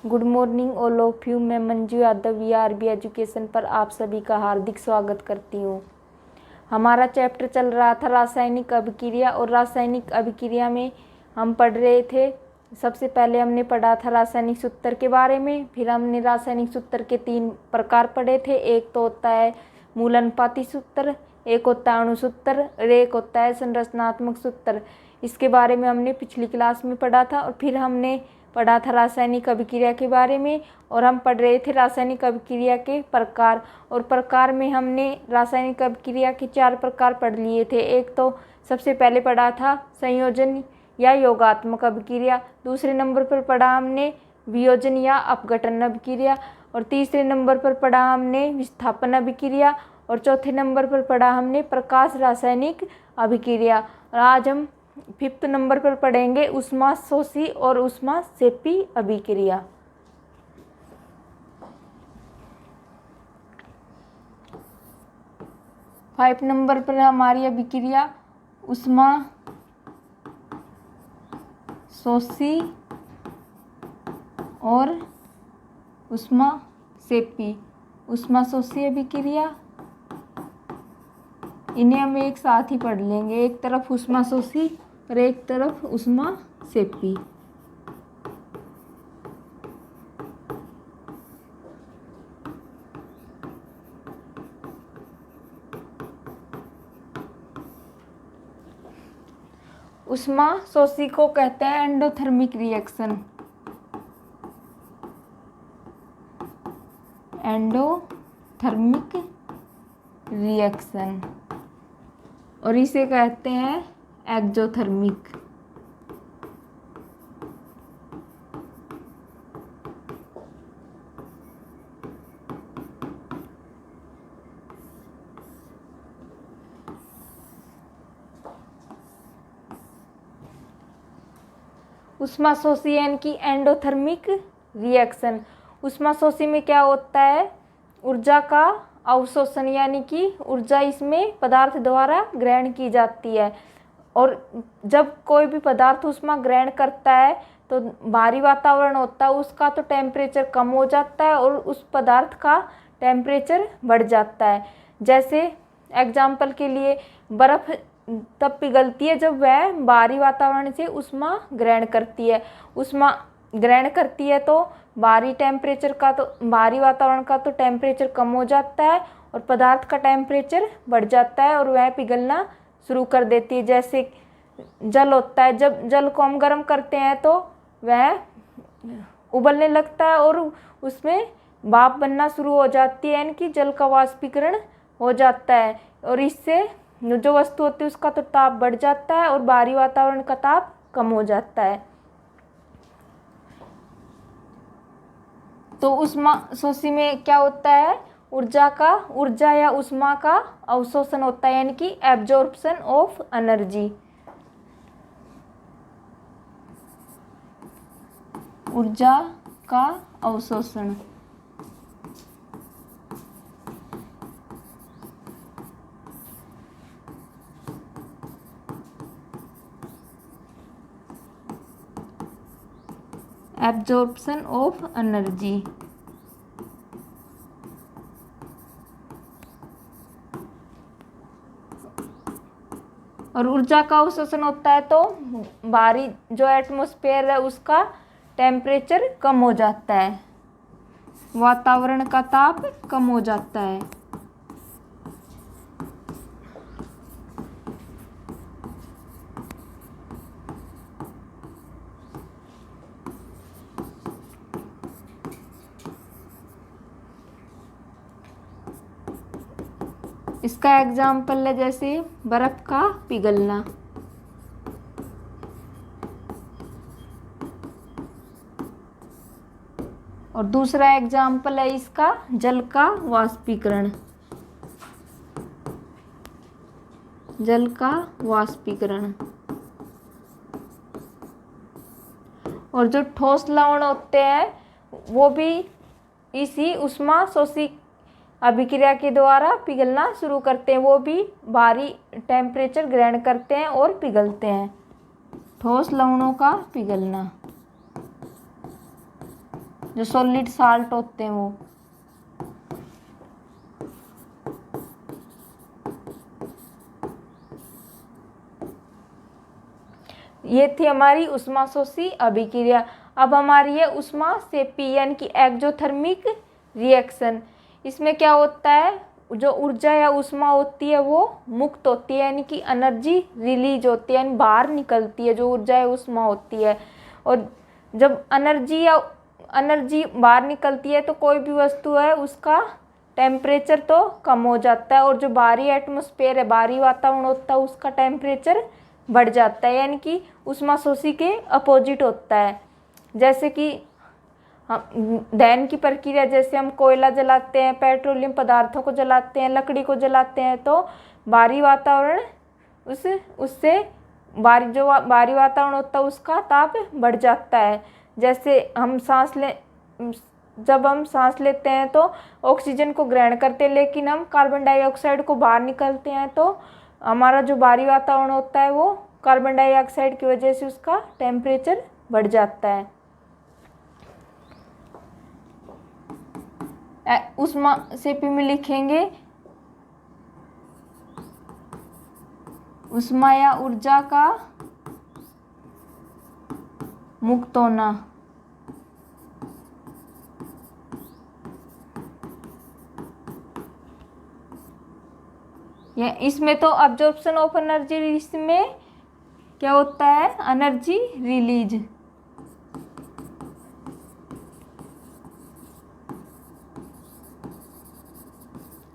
Good morning all of you. मैं Manju Yadav VRB education पर आप सभी का हार्दिक स्वागत करती हूँ। हमारा चैप्टर चल रहा था रासायनिक अभिक्रिया, और रासायनिक अभिक्रिया में हम पढ़ रहे थे। सबसे पहले हमने पढ़ा था रासायनिक सूत्र के बारे में, फिर हमने रासायनिक सूत्र के 3 प्रकार पढ़े थे। एक तो होता है मूल अनुपाती सूत्र, एक होता है अणु सूत्र और एक होता है संरचनात्मक सूत्र। इसके बारे में हमने पिछली क्लास में पढ़ा था। और फिर हमने पढ़ा था रासायनिक अभिक्रिया के बारे में, और हम पढ़ रहे थे रासायनिक अभिक्रिया के प्रकार। और प्रकार में हमने रासायनिक अभिक्रिया के 4 प्रकार पढ़ लिए थे। एक तो सबसे पहले पढ़ा था संयोजन या योगात्मक अभिक्रिया, दूसरे नंबर पर पढ़ा हमने वियोजन या अपघटन अभिक्रिया, और तीसरे नंबर पर पढ़ा हमने विस्थापन अभिक्रिया, और चौथे नंबर पर पढ़ा हमने प्रकाश रासायनिक अभिक्रिया। और आज हम 5th नंबर पर पढ़ेंगे ऊष्माशोषी और ऊष्माक्षेपी अभिक्रिया। फाइव नंबर पर हमारी अभिक्रिया ऊष्माशोषी और ऊष्माक्षेपी। ऊष्माशोषी अभिक्रिया इन्हें हम एक साथ ही पढ़ लेंगे, एक तरफ ऊष्माशोषी और एक तरफ ऊष्माक्षेपी। ऊष्माशोषी को कहते हैं एंडोथर्मिक रिएक्शन। एंडोथर्मिक रिएक्शन, और इसे कहते हैं एक्जोथर्मिक। ऊष्माशोषी यानी कि एंडोथर्मिक रिएक्शन। ऊष्माशोषी में क्या होता है, ऊर्जा का अवशोषण, यानी कि ऊर्जा इसमें पदार्थ द्वारा ग्रहण की जाती है। और जब कोई भी पदार्थ ऊष्मा ग्रहण करता है तो बाहरी वातावरण होता है उसका तो टेम्परेचर कम हो जाता है और उस पदार्थ का टेम्परेचर बढ़ जाता है। जैसे एग्जाम्पल के लिए बर्फ़ तब पिघलती है जब वह बाहरी वातावरण से ऊष्मा ग्रहण करती है। ऊष्मा ग्रहण करती है तो बाहरी वातावरण का तो टेम्परेचर कम हो जाता है और पदार्थ का टेम्परेचर बढ़ जाता है और वह पिघलना शुरू कर देती है। जैसे जल होता है, जब जल को हम गर्म करते हैं तो वह उबलने लगता है और उसमें भाप बनना शुरू हो जाती है, यानी कि जल का वाष्पीकरण हो जाता है। और इससे जो वस्तु होती है उसका तो ताप बढ़ जाता है और बाहरी वातावरण का ताप कम हो जाता है। तो ऊष्माशोषी में क्या होता है, ऊर्जा या ऊष्मा का अवशोषण होता है, यानी कि एब्जॉर्प्शन ऑफ एनर्जी। ऊर्जा का अवशोषण। Absorption of energy. और ऊर्जा का अवशोषण होता है तो बाहरी जो एटमॉस्फेयर है उसका टेम्परेचर कम हो जाता है, वातावरण का ताप कम हो जाता है। इसका एग्जाम्पल है जैसे बर्फ का पिघलना। और दूसरा एग्जाम्पल है इसका जल का वाष्पीकरण। जल का वाष्पीकरण। और जो ठोस लवण होते हैं वो भी इसी ऊष्माशोषी अभिक्रिया के द्वारा पिघलना शुरू करते हैं, वो भी भारी टेम्परेचर ग्रहण करते हैं और पिघलते हैं। ठोस लवणों का पिघलना। जो सॉलिड साल्ट होते हैं वो। ये थी हमारी उष्माशोषी अभिक्रिया। अब हमारी है उष्माक्षेपी यानी कि एक्जोथर्मिक रिएक्शन। इसमें क्या होता है, जो ऊर्जा या उष्मा होती है वो मुक्त होती है, यानी कि एनर्जी रिलीज होती है, यानी बाहर निकलती है जो ऊर्जा या उष्मा होती है। और जब एनर्जी बाहर निकलती है तो कोई भी वस्तु है उसका टेम्परेचर तो कम हो जाता है, और जो बाहरी एटमॉस्फेयर है, बाहरी वातावरण होता है, उसका टेम्परेचर बढ़ जाता है, यानी कि उष्माशोषी के अपोजिट होता है। जैसे कि हम दहन की प्रक्रिया, जैसे हम कोयला जलाते हैं, पेट्रोलियम पदार्थों को जलाते हैं, लकड़ी को जलाते हैं, तो बाहरी वातावरण उससे जो बाहरी वातावरण होता है उसका ताप बढ़ जाता है। जैसे जब हम सांस लेते हैं तो ऑक्सीजन को ग्रहण करते हैं, लेकिन हम कार्बन डाइऑक्साइड को बाहर निकलते हैं, तो हमारा जो बाहरी वातावरण होता है वो कार्बन डाइऑक्साइड की वजह से उसका टेम्परेचर बढ़ जाता है। उष्माक्षेपी में लिखेंगे उष्मा या ऊर्जा का मुक्त होना। या इसमें तो अब्जॉर्प्शन ऑफ एनर्जी, इसमें क्या होता है, एनर्जी रिलीज।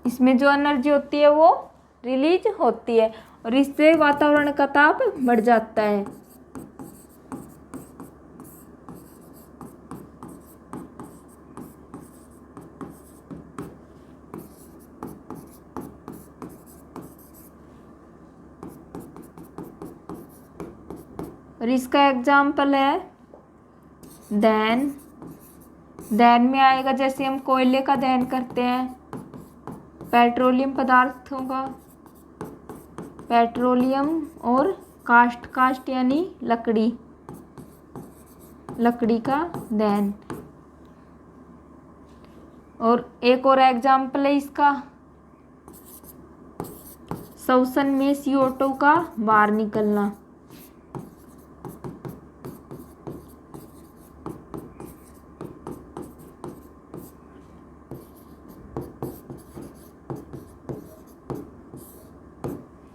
इसमें जो एनर्जी होती है वो रिलीज होती है, और इससे वातावरण का ताप बढ़ जाता है। और इसका एग्जाम्पल है दहन। दहन में आएगा, जैसे हम कोयले का दहन करते हैं, पेट्रोलियम पदार्थों का, पेट्रोलियम, और कास्ट यानी लकड़ी का दहन। और एक और एग्जाम्पल है इसका, श्वसन में CO2 का बाहर निकलना।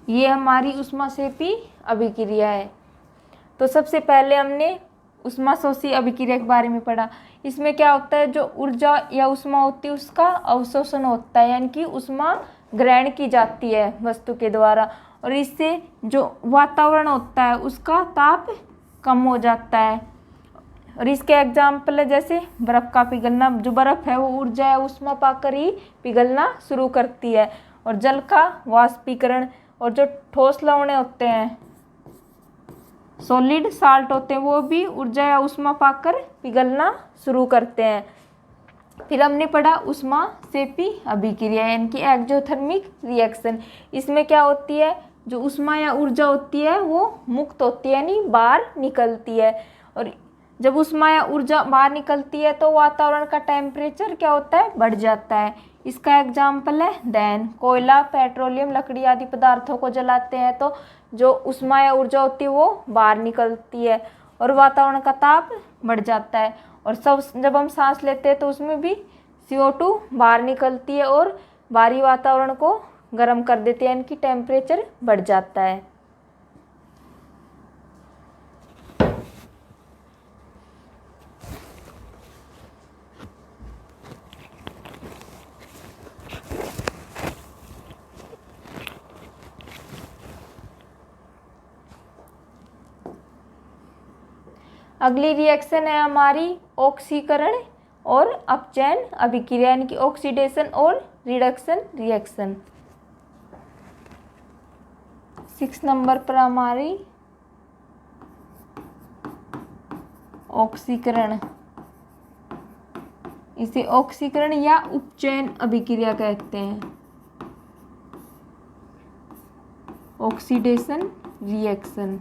ये हमारी उष्माक्षेपी अभिक्रिया है। तो सबसे पहले हमने उष्माशोषी अभिक्रिया के बारे में पढ़ा। इसमें क्या होता है, जो ऊर्जा या उष्मा होती है उसका अवशोषण होता है, यानी कि उष्मा ग्रहण की जाती है वस्तु के द्वारा, और इससे जो वातावरण होता है उसका ताप कम हो जाता है। और इसके एग्जाम्पल है जैसे बर्फ़ का पिघलना। जो बर्फ़ है वो ऊर्जा या उष्मा पाकर ही पिघलना शुरू करती है। और जल का वाष्पीकरण, और जो ठोस लवण होते हैं, सॉलिड साल्ट होते हैं, वो भी ऊर्जा या उष्मा पाकर पिघलना शुरू करते हैं। फिर हमने पढ़ा उष्माक्षेपी अभिक्रिया यानी कि एक्जोथर्मिक रिएक्शन। इसमें क्या होती है, जो उष्मा या ऊर्जा होती है वो मुक्त होती है, यानी बाहर निकलती है। और जब उष्मा या ऊर्जा बाहर निकलती है तो वातावरण का टेम्परेचर क्या होता है, बढ़ जाता है। इसका एग्जाम्पल है दहन। कोयला, पेट्रोलियम, लकड़ी आदि पदार्थों को जलाते हैं तो जो उष्मा या ऊर्जा होती है वो बाहर निकलती है और वातावरण का ताप बढ़ जाता है। और जब हम सांस लेते हैं तो उसमें भी CO2 बाहर निकलती है और बाहरी वातावरण को गर्म कर देती है, इनकी टेम्परेचर बढ़ जाता है। अगली रिएक्शन है हमारी ऑक्सीकरण और अपचयन अभिक्रिया यानी कि ऑक्सीडेशन और रिडक्शन रिएक्शन। 6 नंबर पर हमारी ऑक्सीकरण, इसे ऑक्सीकरण या उपचयन अभिक्रिया कहते हैं। Oxidation reaction.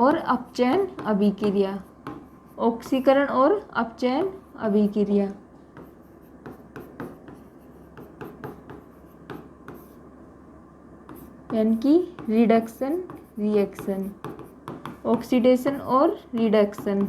और अपचयन अभिक्रिया, ऑक्सीकरण और अपचयन अभिक्रिया। यानी कि रिडक्शन रिएक्शन, ऑक्सीडेशन और रिडक्शन।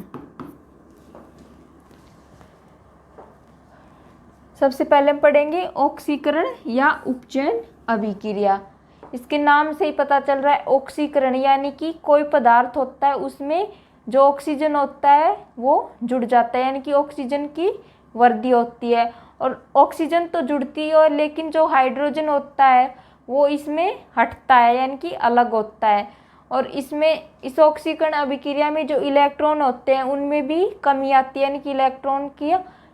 सबसे पहले हम पढ़ेंगे ऑक्सीकरण या उपचयन अभिक्रिया। इसके नाम से ही पता चल रहा है ऑक्सीकरण यानी कि कोई पदार्थ होता है उसमें जो ऑक्सीजन होता है वो जुड़ जाता है, यानी कि ऑक्सीजन की वृद्धि होती है। और ऑक्सीजन तो जुड़ती है, और लेकिन जो हाइड्रोजन होता है वो इसमें हटता है, यानी कि अलग होता है। और इसमें इस ऑक्सीकरण अभिक्रिया में जो इलेक्ट्रॉन होते हैं उनमें भी कमी आती है, यानी कि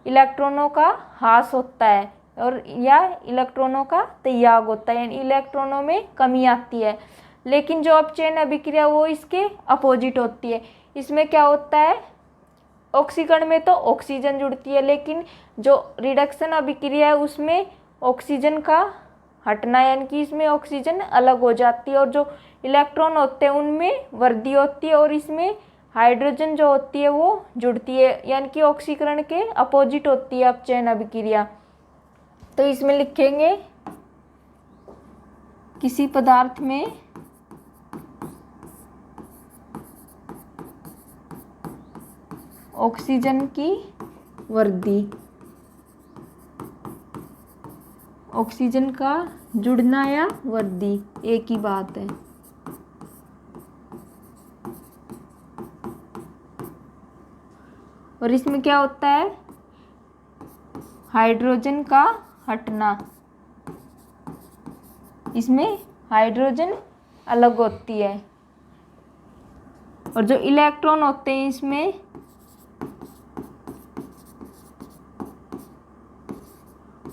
इलेक्ट्रॉनों का ह्रास होता है और या इलेक्ट्रॉनों का त्याग होता है, यानी इलेक्ट्रॉनों में कमी आती है। लेकिन जो अपचयन अभिक्रिया वो इसके अपोजिट होती है। इसमें क्या होता है, ऑक्सीकरण में तो ऑक्सीजन जुड़ती है, लेकिन जो रिडक्शन अभिक्रिया है उसमें ऑक्सीजन का हटना, यानी कि इसमें ऑक्सीजन अलग हो जाती है और जो इलेक्ट्रॉन होते हैं उनमें वृद्धि होती है, और इसमें हाइड्रोजन जो होती है वो जुड़ती है, यानी कि ऑक्सीकरण के अपोजिट होती है अपचयन अभिक्रिया। तो इसमें लिखेंगे किसी पदार्थ में ऑक्सीजन की वृद्धि, ऑक्सीजन का जुड़ना या वृद्धि एक ही बात है। और इसमें क्या होता है, हाइड्रोजन का हटना, इसमें हाइड्रोजन अलग होती है। और जो इलेक्ट्रॉन होते हैं इसमें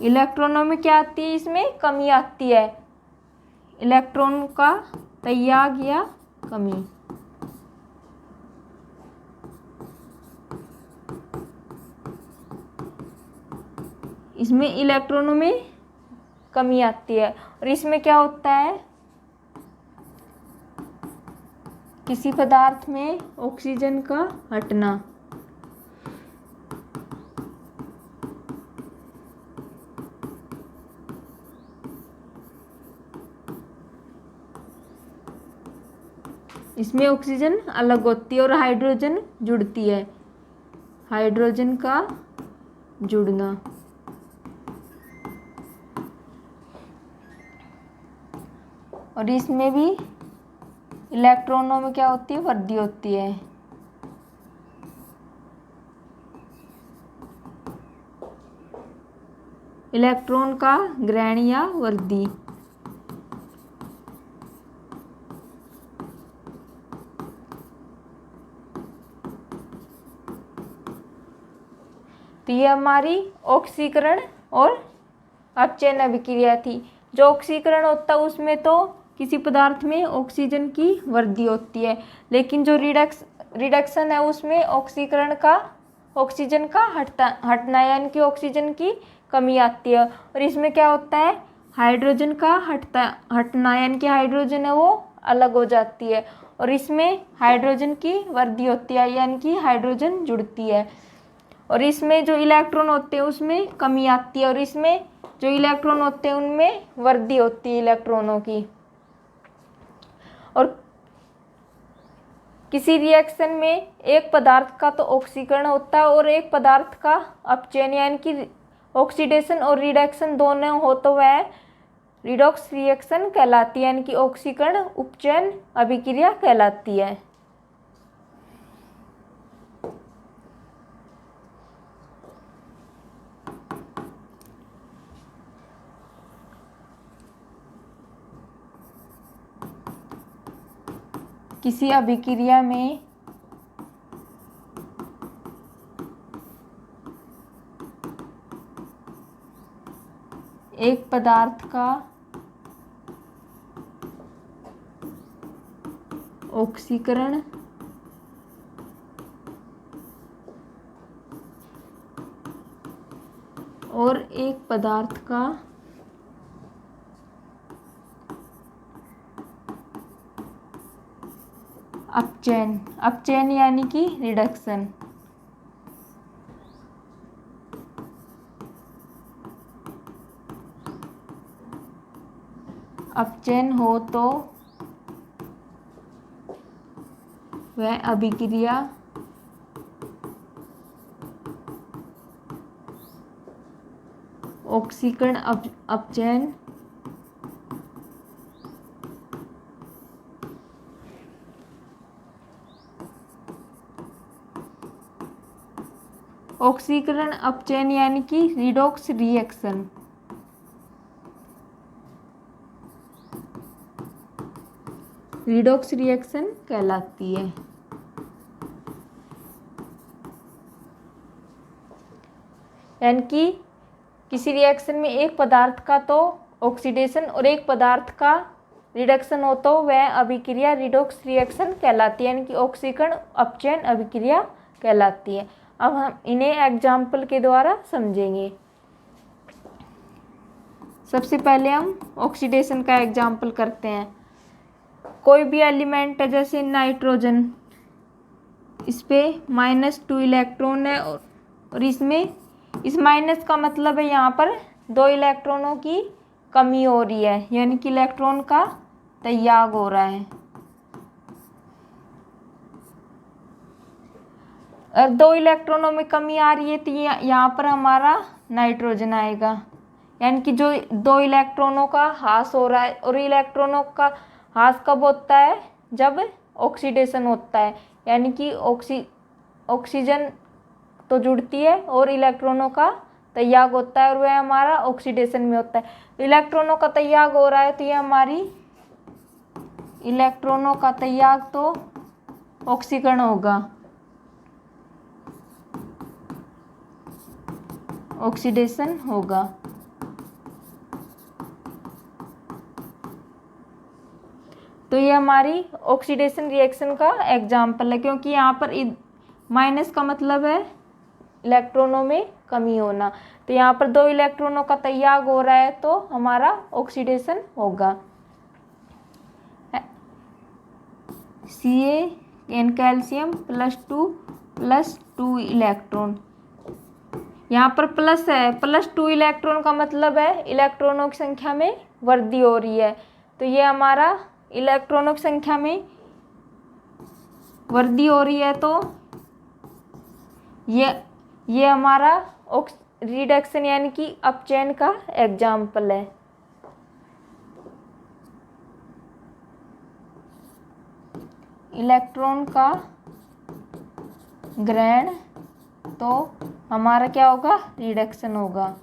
इलेक्ट्रॉनों में क्या आती है, इसमें कमी आती है, इलेक्ट्रॉन का त्याग या कमी। इसमें इलेक्ट्रॉनों में कमी आती है। और इसमें क्या होता है, किसी पदार्थ में ऑक्सीजन का हटना, इसमें ऑक्सीजन अलग होती है और हाइड्रोजन जुड़ती है, हाइड्रोजन का जुड़ना। और इसमें भी इलेक्ट्रॉनों में क्या होती है, वृद्धि होती है। इलेक्ट्रॉन का ग्रहण या वृद्धि। तो ये हमारी ऑक्सीकरण और अपचयन अभिक्रिया थी। जो ऑक्सीकरण होता है उसमें तो किसी पदार्थ में ऑक्सीजन की वृद्धि होती है, लेकिन जो रिडक्शन है उसमें ऑक्सीजन का हटना, यानी कि ऑक्सीजन की कमी आती है। और इसमें क्या होता है, हाइड्रोजन का हटना, यानी कि हाइड्रोजन है वो अलग हो जाती है। और इसमें हाइड्रोजन की वृद्धि होती है, यानी कि हाइड्रोजन जुड़ती है। और इसमें जो इलेक्ट्रॉन होते हैं उसमें कमी आती है, और इसमें जो इलेक्ट्रॉन होते हैं उनमें वृद्धि होती है इलेक्ट्रॉनों की। और किसी रिएक्शन में एक पदार्थ का तो ऑक्सीकरण होता है और एक पदार्थ का अपचयन, यानी कि ऑक्सीडेशन और रिडक्शन दोनों हो तो वह रिडॉक्स रिएक्शन कहलाती है, यानी कि ऑक्सीकरण उपचयन अभिक्रिया कहलाती है। किसी अभिक्रिया में एक पदार्थ का ऑक्सीकरण और एक पदार्थ का अपचयन, अपचयन यानी कि रिडक्शन। अपचयन हो तो वह अभिक्रिया ऑक्सीकरण अपचयन ऑक्सीकरण अपचयन यानी कि रिडॉक्स रिएक्शन। रिडॉक्स रिएक्शन कहलाती है। यानी कि किसी रिएक्शन में एक पदार्थ का तो ऑक्सीडेशन और एक पदार्थ का रिडक्शन हो तो वह अभिक्रिया रिडॉक्स रिएक्शन कहलाती है, यानी कि ऑक्सीकरण अपचयन अभिक्रिया कहलाती है। अब हम इन्हें एग्जाम्पल के द्वारा समझेंगे। सबसे पहले हम ऑक्सीडेशन का एग्जाम्पल करते हैं। कोई भी एलिमेंट है जैसे नाइट्रोजन, इस पे -2 इलेक्ट्रॉन है और इसमें इस माइनस का मतलब है यहाँ पर 2 इलेक्ट्रॉनों की कमी हो रही है, यानी कि इलेक्ट्रॉन का त्याग हो रहा है। और 2 इलेक्ट्रॉनों में कमी आ रही है तो यहाँ पर हमारा नाइट्रोजन आएगा, यानी कि जो 2 इलेक्ट्रॉनों का ह्रास हो रहा है। और इलेक्ट्रॉनों का ह्रास कब होता है? जब ऑक्सीडेशन होता है, यानी कि ऑक्सीजन तो जुड़ती है और इलेक्ट्रॉनों का त्याग होता है और वह हमारा ऑक्सीडेशन में होता है। इलेक्ट्रॉनों का त्याग हो रहा है तो ये हमारी इलेक्ट्रॉनों का त्याग तो ऑक्सीकरण होगा, ऑक्सीडेशन होगा। तो ये हमारी ऑक्सीडेशन रिएक्शन का एग्जाम्पल है, क्योंकि यहाँ पर माइनस का मतलब है इलेक्ट्रॉनों में कमी होना। तो यहाँ पर 2 इलेक्ट्रॉनों का त्याग हो रहा है तो हमारा ऑक्सीडेशन होगा। Ca कैल्शियम +2 इलेक्ट्रॉन, यहाँ पर प्लस है, +2 इलेक्ट्रॉन का मतलब है इलेक्ट्रॉनों की संख्या में वृद्धि हो रही है। तो ये हमारा इलेक्ट्रॉनों की संख्या में वृद्धि हो रही है, तो ये हमारा रिडक्शन यानी कि अपचयन का एग्जाम्पल है। इलेक्ट्रॉन का ग्रहण तो हमारा क्या होगा? रिडक्शन होगा।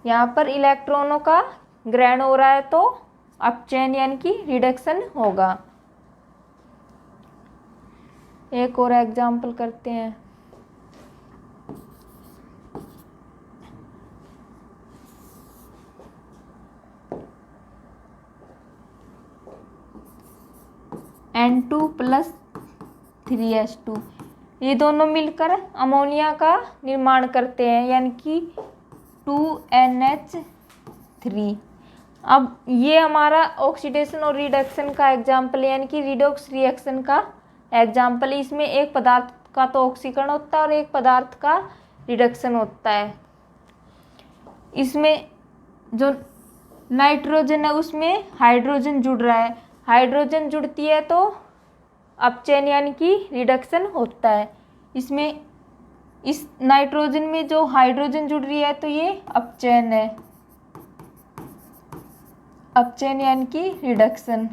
यहाँ पर इलेक्ट्रॉनों का ग्रहण हो रहा है तो अपचयन यानी कि रिडक्शन होगा। एक और एग्जाम्पल करते हैं। N2 + 3H2, ये दोनों मिलकर अमोनिया का निर्माण करते हैं, यानी कि 2NH3। अब ये हमारा ऑक्सीडेशन और रिडक्शन का एग्जाम्पल, यानी कि रिडॉक्स रिएक्शन का एग्जाम्पल। इसमें एक पदार्थ का तो ऑक्सीकरण होता है और एक पदार्थ का रिडक्शन होता है। इसमें जो नाइट्रोजन है उसमें हाइड्रोजन जुड़ रहा है, हाइड्रोजन जुड़ती है तो अपचयन यानी कि रिडक्शन होता है। इसमें इस नाइट्रोजन में जो हाइड्रोजन जुड़ रही है तो ये अपचयन है, अपचयन यानी कि रिडक्शन।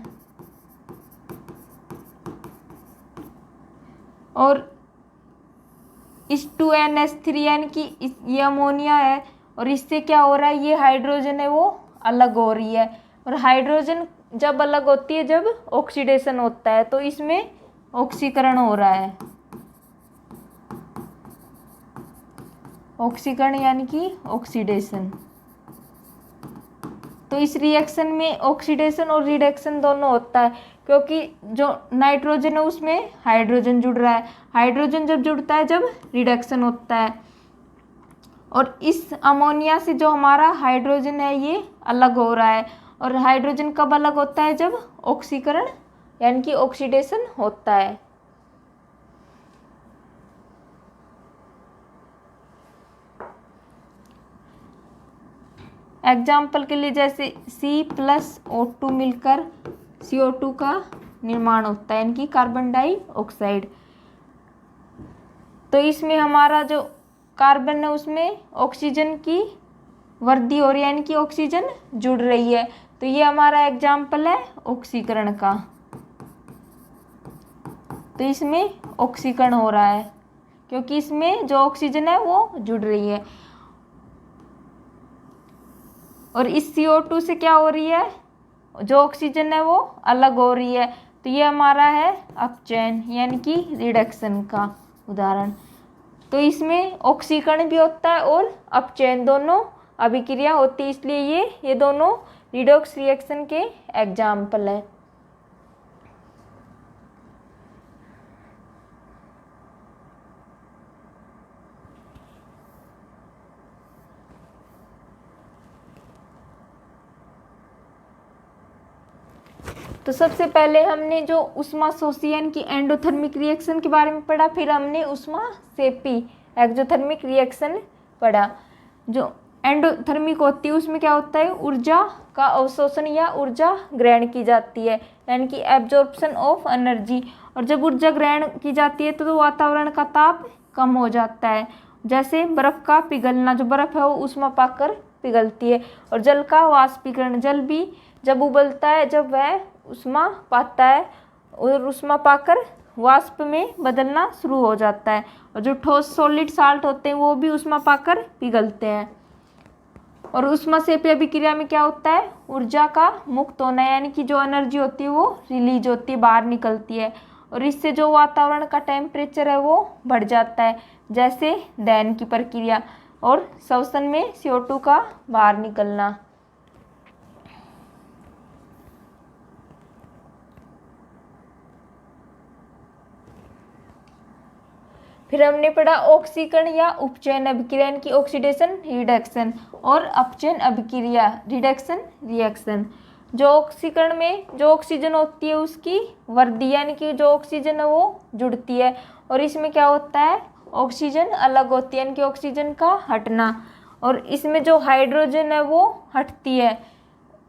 और इस 2NH3 यानी कि ये अमोनिया है और इससे क्या हो रहा है? ये हाइड्रोजन है वो अलग हो रही है, और हाइड्रोजन जब अलग होती है जब ऑक्सीडेशन होता है, तो इसमें ऑक्सीकरण हो रहा है। ऑक्सीकरण यानी कि ऑक्सीडेशन। तो इस रिएक्शन में ऑक्सीडेशन और रिडक्शन दोनों होता है, क्योंकि जो नाइट्रोजन है उसमें हाइड्रोजन जुड़ रहा है, हाइड्रोजन जब जुड़ता है जब रिडक्शन होता है। और इस अमोनिया से जो हमारा हाइड्रोजन है ये अलग हो रहा है, और हाइड्रोजन कब अलग होता है? जब ऑक्सीकरण यानी कि ऑक्सीडेशन होता है। एग्जाम्पल के लिए जैसे C+O2 मिलकर CO2 का निर्माण होता है यानी कि कार्बन डाइऑक्साइड। तो इसमें हमारा जो कार्बन है उसमें ऑक्सीजन की वृद्धि हो रही है यानी कि ऑक्सीजन जुड़ रही है। तो ये हमारा एग्जाम्पल है ऑक्सीकरण का। तो इसमें ऑक्सीकरण हो रहा है क्योंकि इसमें जो ऑक्सीजन है वो जुड़ रही है। और इस CO2 से क्या हो रही है? जो ऑक्सीजन है वो अलग हो रही है। तो ये हमारा है अपचयन यानी कि रिडक्शन का उदाहरण। तो इसमें ऑक्सीकरण भी होता है और अपचयन दोनों अभिक्रिया होती है, इसलिए ये दोनों रिडॉक्स रिएक्शन के एग्जाम्पल है। तो सबसे पहले हमने जो ऊष्माशोषी की एंडोथर्मिक रिएक्शन के बारे में पढ़ा, फिर हमने ऊष्माक्षेपी एक्सोथर्मिक रिएक्शन पढ़ा। जो एंडोथर्मिक होती है उसमें क्या होता है? ऊर्जा का अवशोषण या ऊर्जा ग्रहण की जाती है यानी कि एब्जॉर्प्शन ऑफ एनर्जी। और जब ऊर्जा ग्रहण की जाती है तो वातावरण का ताप कम हो जाता है। जैसे बर्फ़ का पिघलना, जो बर्फ़ है वो ऊष्मा पाकर पिघलती है। और जल का वाष्पीकरण, जल भी जब उबलता है जब वह ऊष्मा पाता है और ऊष्मा पाकर वाष्प में बदलना शुरू हो जाता है। और जो ठोस सॉलिड साल्ट होते हैं वो भी ऊष्मा पाकर पिघलते हैं। और ऊष्माक्षेपी अभिक्रिया में क्या होता है? ऊर्जा का मुक्त होना यानी कि जो एनर्जी होती है वो रिलीज होती है, बाहर निकलती है। और इससे जो वातावरण का टेम्परेचर है वो बढ़ जाता है, जैसे दहन की प्रक्रिया और श्वसन में CO2 का बाहर निकलना। फिर हमने पढ़ा ऑक्सीकरण या उपचयन अभिक्रिया की ऑक्सीडेशन रिडक्शन और अपचयन अभिक्रिया रिडक्शन रिएक्शन। जो ऑक्सीकरण में जो ऑक्सीजन होती है उसकी वृद्धि यानी कि जो ऑक्सीजन है वो जुड़ती है। और इसमें क्या होता है? ऑक्सीजन अलग होती है यानी कि ऑक्सीजन का हटना। और इसमें जो हाइड्रोजन है वो हटती है।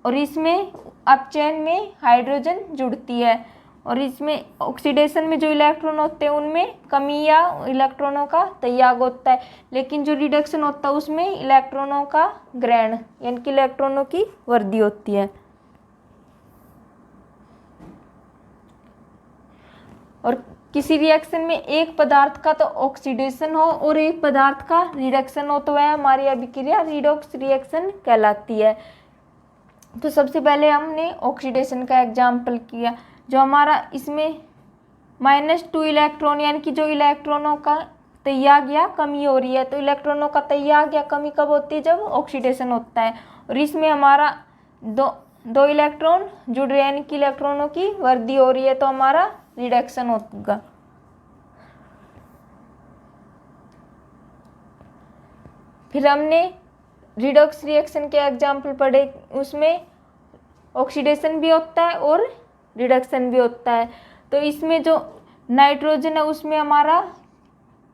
और इसमें अपचयन में हाइड्रोजन जुड़ती है। और इसमें ऑक्सीडेशन में जो इलेक्ट्रॉन होते हैं उनमें कमी या इलेक्ट्रॉनों का त्याग होता है। लेकिन जो रिडक्शन होता है उसमें इलेक्ट्रॉनों का ग्रहण यानी कि इलेक्ट्रॉनों की वृद्धि होती है। और किसी रिएक्शन में एक पदार्थ का तो ऑक्सीडेशन हो और एक पदार्थ का रिडक्शन हो तो वह हमारी अभिक्रिया रिडॉक्स रिएक्शन कहलाती है। तो सबसे पहले हमने ऑक्सीडेशन का एग्जाम्पल किया। जो हमारा इसमें -2 इलेक्ट्रॉन यानी कि जो इलेक्ट्रॉनों का त्याग या कमी हो रही है। तो इलेक्ट्रॉनों का त्याग या कमी कब होती है? जब ऑक्सीडेशन होता है। और इसमें हमारा दो इलेक्ट्रॉन जुड़ रहे हैं यानी कि इलेक्ट्रॉनों की वृद्धि हो रही है तो हमारा रिडक्शन होगा। फिर हमने रिडॉक्स रिएक्शन के एग्जाम्पल पढ़े, उसमें ऑक्सीडेशन भी होता है और रिडक्शन भी होता है। तो इसमें जो नाइट्रोजन है उसमें हमारा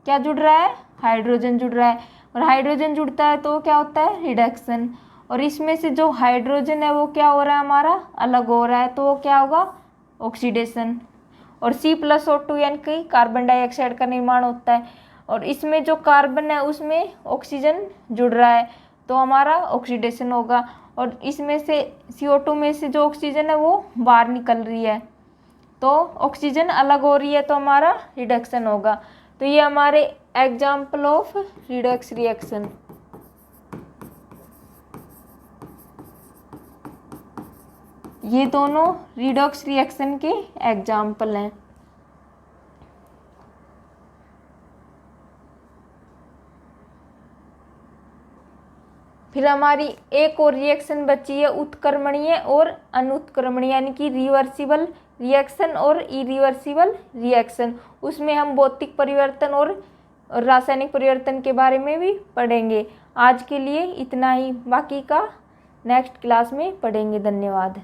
क्या जुड़ रहा है? हाइड्रोजन जुड़ रहा है। और हाइड्रोजन जुड़ता है तो क्या होता है? रिडक्शन। और इसमें से जो हाइड्रोजन है वो क्या हो रहा है? हमारा अलग हो रहा है तो वो क्या होगा? ऑक्सीडेशन। और C+O2 यानी कि कार्बन डाइऑक्साइड का निर्माण होता है। और इसमें जो कार्बन है उसमें ऑक्सीजन जुड़ रहा है तो हमारा ऑक्सीडेशन होगा। और इसमें से CO2 में से जो ऑक्सीजन है वो बाहर निकल रही है तो ऑक्सीजन अलग हो रही है तो हमारा रिडक्शन होगा। तो ये हमारे एग्जाम्पल ऑफ रिडॉक्स रिएक्शन। ये दोनों रिडॉक्स रिएक्शन के एग्जाम्पल हैं। फिर हमारी एक और रिएक्शन बची है उत्क्रमणीय और अनुत्क्रमणीय यानी कि रिवर्सिबल रिएक्शन और इरिवर्सिबल रिएक्शन। उसमें हम भौतिक परिवर्तन और रासायनिक परिवर्तन के बारे में भी पढ़ेंगे। आज के लिए इतना ही, बाकी का नेक्स्ट क्लास में पढ़ेंगे। धन्यवाद।